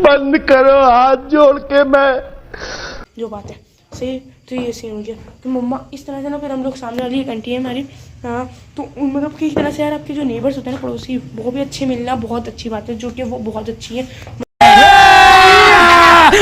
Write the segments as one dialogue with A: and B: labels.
A: बंद करो हाथ जोड़ के, मैं
B: जो बात है सही। तो ये सीन हो गया। तो मम्मा इस तरह से ना, फिर हम लोग सामने वाली एक आंटी है हमारी, हाँ, तो मतलब कि एक तरह से यार आपके जो नेबर्स होते हैं ना पड़ोसी, वो भी अच्छे मिलना बहुत अच्छी बात है, जो कि वो बहुत अच्छी है।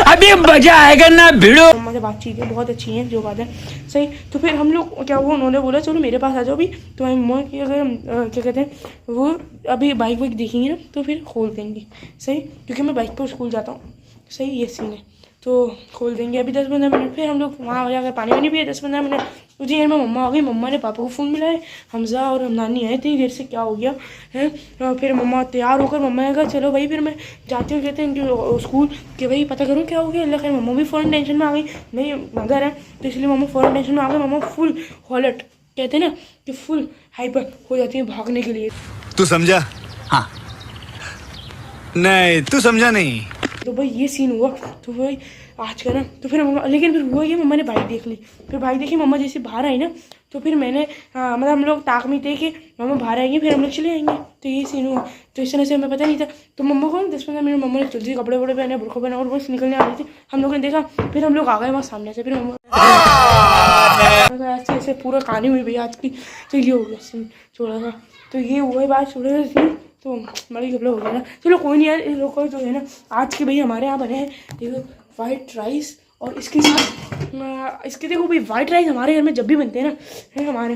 A: अभी मजा आएगा ना भिड़ो।
B: मम्मा से बातचीत है बहुत अच्छी है, जो बात है सही। तो फिर हम लोग क्या हुआ, उन्होंने बोला चलो मेरे पास आ जाओ अभी। तो मम्मा की अगर क्या कहते हैं वो अभी बाइक वाइक देखेंगी ना तो फिर खोल देंगी सही, क्योंकि मैं बाइक पर स्कूल जाता हूँ सही। ये सीन है, तो खोल देंगे अभी 10-15 मिनट। फिर हम लोग वहाँ जाकर पानी वानी पिए 10-15 मिनट। उसी देर में मम्मा आ गई। मम्मा ने पापा को फ़ोन मिलाए, हमजा और हमदानी आए इतनी देर से, क्या हो गया है। फिर मम्मा तैयार होकर मम्मा ने कहा चलो भाई फिर मैं जाती हूँ कहते हैं स्कूल कि भाई पता करूँ क्या हो गया। अल्लाह खैर मम्मा भी फ़ौरन टेंशन में आ गई, नहीं मगर है तो इसलिए मम्मा फ़ौरन टेंशन में आ गई। मम्मा फुल हॉलट कहते हैं ना कि फुल हाइपर हो जाती है भागने के लिए।
C: तू समझा? हाँ नहीं तू समझा नहीं।
B: तो भाई ये सीन हुआ। तो भाई आज का ना तो फिर मम्मा, लेकिन फिर हुआ ये मम्मा ने बाइक देख ली। फिर बाइक देखी मम्मा जैसे बाहर आई ना, तो फिर मैंने मतलब हम लोग ताक में थे कि मम्मा बाहर आएंगे फिर हम लोग चले आएंगे। तो ये सीन हुआ। तो इस तरह से हमें पता नहीं था। तो मम्मा को 10-15 मिनट मम्मा ने जल्दी कपड़े वपड़े पहने, बुरखा पहना और बस निकलने आ रही थी। हम लोगों ने देखा, फिर हम लोग आ गए वहाँ सामने से। फिर मम्मा ऐसे ऐसे पूरा कहानी हुई भाई आज की। तो ये हो गया सीन थोड़ा सा। तो ये हुआ है बात थोड़ा सा सीन, तो बड़ी कपड़े हो गया ना। चलो कोई नहीं यार, इन लोग को जो है ना आज के भाई हमारे यहाँ बने हैं देखो वाइट राइस, और इसके साथ इसके देखो भाई वाइट राइस हमारे घर में जब भी बनते हैं ना है हमारे,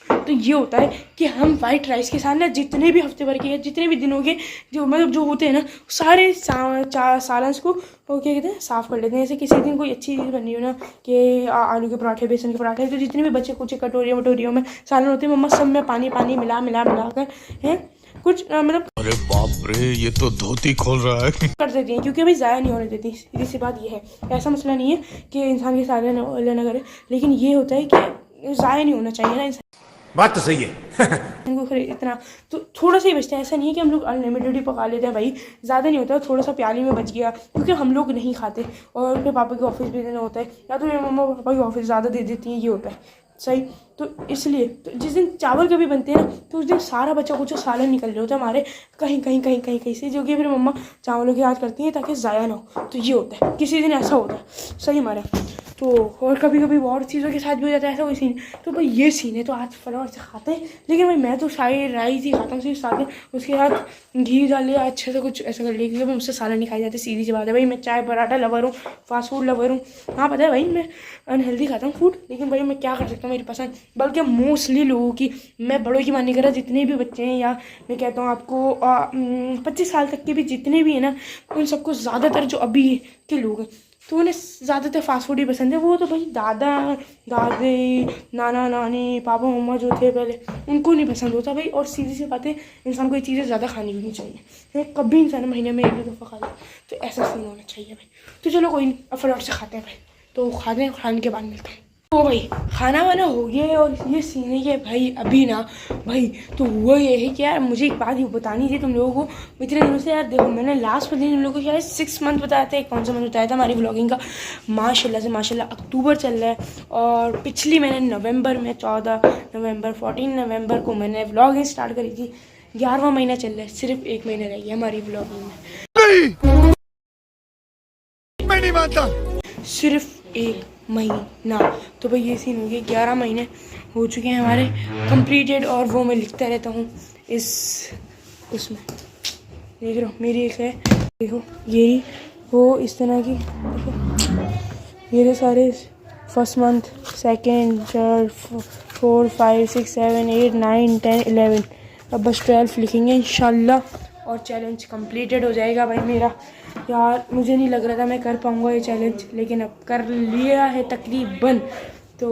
B: तो ये होता है कि हम वाइट राइस के साथ ना जितने भी हफ्ते भर के जितने भी दिन हो गए जो मतलब जो होते हैं ना सारे सालन्स को वो क्या कहते हैं साफ़ कर लेते हैं। जैसे किसी दिन कोई अच्छी चीज़ बनी हो ना कि आलू के पराठे, बेसन के पराठे, तो जितने भी बच्चे कुछ कटोरियों वटोरियों में सालन होते हैं, मम्मा सब में पानी पानी मिला कर हैं कुछ मतलब
C: अरे बाप रे ये तो धोती खोल रहा है
B: कर देती हैं, क्योंकि भाई ज़ाया नहीं होने देती। सीधी सी बात ये है, ऐसा मसला नहीं है कि इंसान के सालन लेना करे, लेकिन ये होता है कि ज़ाया नहीं होना चाहिए ना इंसान।
D: बात तो सही है।
B: इनको फिर इतना तो थोड़ा सा ही बचता है, ऐसा नहीं है कि हम लोग अनलिमिटेड ही पका लेते हैं भाई, ज़्यादा नहीं होता, थोड़ा सा प्याली में बच गया क्योंकि हम लोग नहीं खाते और फिर पापा के ऑफिस भी देना होता है या तो मेरी मम्मा पापा की ऑफिस ज़्यादा दे देती हैं, ये होता है सही। तो इसलिए तो जिस दिन चावल कभी बनते हैं ना तो उस दिन सारा बच्चा कुछ सालन निकल रहे होता है हमारे कहीं से, जो कि फिर मम्मा चावलों की याद करती हैं ताकि ज़ाया ना हो। तो ये होता है, किसी दिन ऐसा होता है सही हमारे। तो और कभी कभी और चीज़ों के साथ भी हो जाता है ऐसा कोई सीन। तो भाई ये सीन है, तो आज फटाफट से खाते हैं। लेकिन भाई मैं तो शाही राइस ही खाता हूँ सिर्फ साथ में, उसके साथ घी डाल लिया अच्छे से कुछ ऐसा कर लिया, क्योंकि मुझसे सालन नहीं खाई जाते, सीधी सी बात है भाई। मैं चाय पराठा लवर हूँ, फास्ट फूड लवर हूँ। हाँ पता है भाई मैं अनहेल्दी खाता हूँ फूड, लेकिन भाई मैं क्या कर सकता हूँ, मेरी पसंद। बल्कि मोस्टली लोगों की, मैं बड़ों की मान नहीं कर रहा, जितने भी बच्चे हैं या मैं कहता हूँ आपको 25 साल तक के भी जितने भी हैं ना, उन सबको ज़्यादातर जो अभी के लोग हैं तो उन्हें ज़्यादातर फास्ट फूड ही पसंद है। वो तो भाई दादा दादी नाना नानी पापा मम्मा जो थे पहले, उनको नहीं पसंद होता भाई। और सीधी सी बात है, इंसान को ये चीज़ें ज़्यादा खानी भी नहीं चाहिए, कभी इंसान महीने में 1 दफ़ा खा ले, तो ऐसा सीन होना चाहिए भाई। तो चलो कोई नहीं, अब फटाफट से खाते हैं भाई। तो खाते हैं, खाने के बाद मिलते हैं। तो भाई खाना वाना हो गया है और ये सीन है कि भाई अभी ना भाई तो हुआ ये है कि यार मुझे एक बात ही बतानी थी तुम लोगों को इतने दिनों से। यार देखो मैंने लास्ट में दिन तुम लोगों को शायद 6 मंथ बताया था, कौन सा मंथ बताया था हमारी व्लॉगिंग का। माशाल्लाह से माशाल्लाह अक्टूबर चल रहा है और पिछली मैंने नवंबर में 14 नवंबर 14 नवंबर को मैंने व्लॉगिंग स्टार्ट करी थी। 11वां महीना चल रहा है, सिर्फ 1 महीना रह गया हमारी व्लॉगिंग में।
C: मैं नहीं मानता।
B: सिर्फ 1 महीना। तो भाई ये सीन हो गया, 11 महीने हो चुके हैं हमारे कंप्लीटेड, और वो मैं लिखता रहता हूँ इस उसमें। देख रहा हूँ मेरी एक है, देखो यही वो इस तरह की, देखो मेरे सारे फर्स्ट मंथ सेकेंड थर्ड 4 5 6 7 8 9 10 11, अब बस 12 लिखेंगे इंशाल्लाह और चैलेंज कंप्लीटेड हो जाएगा भाई मेरा। यार मुझे नहीं लग रहा था मैं कर पाऊँगा ये चैलेंज, लेकिन अब कर लिया है तकरीबन। तो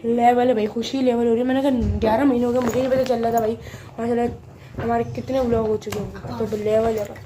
B: लेवल है भाई, खुशी लेवल हो रही है। मैंने कहा 11 महीने हो गए, मुझे नहीं पता चल रहा था भाई माशाल्लाह हमारे कितने व्लॉग हो चुके हैं। तो लेवल है भाई।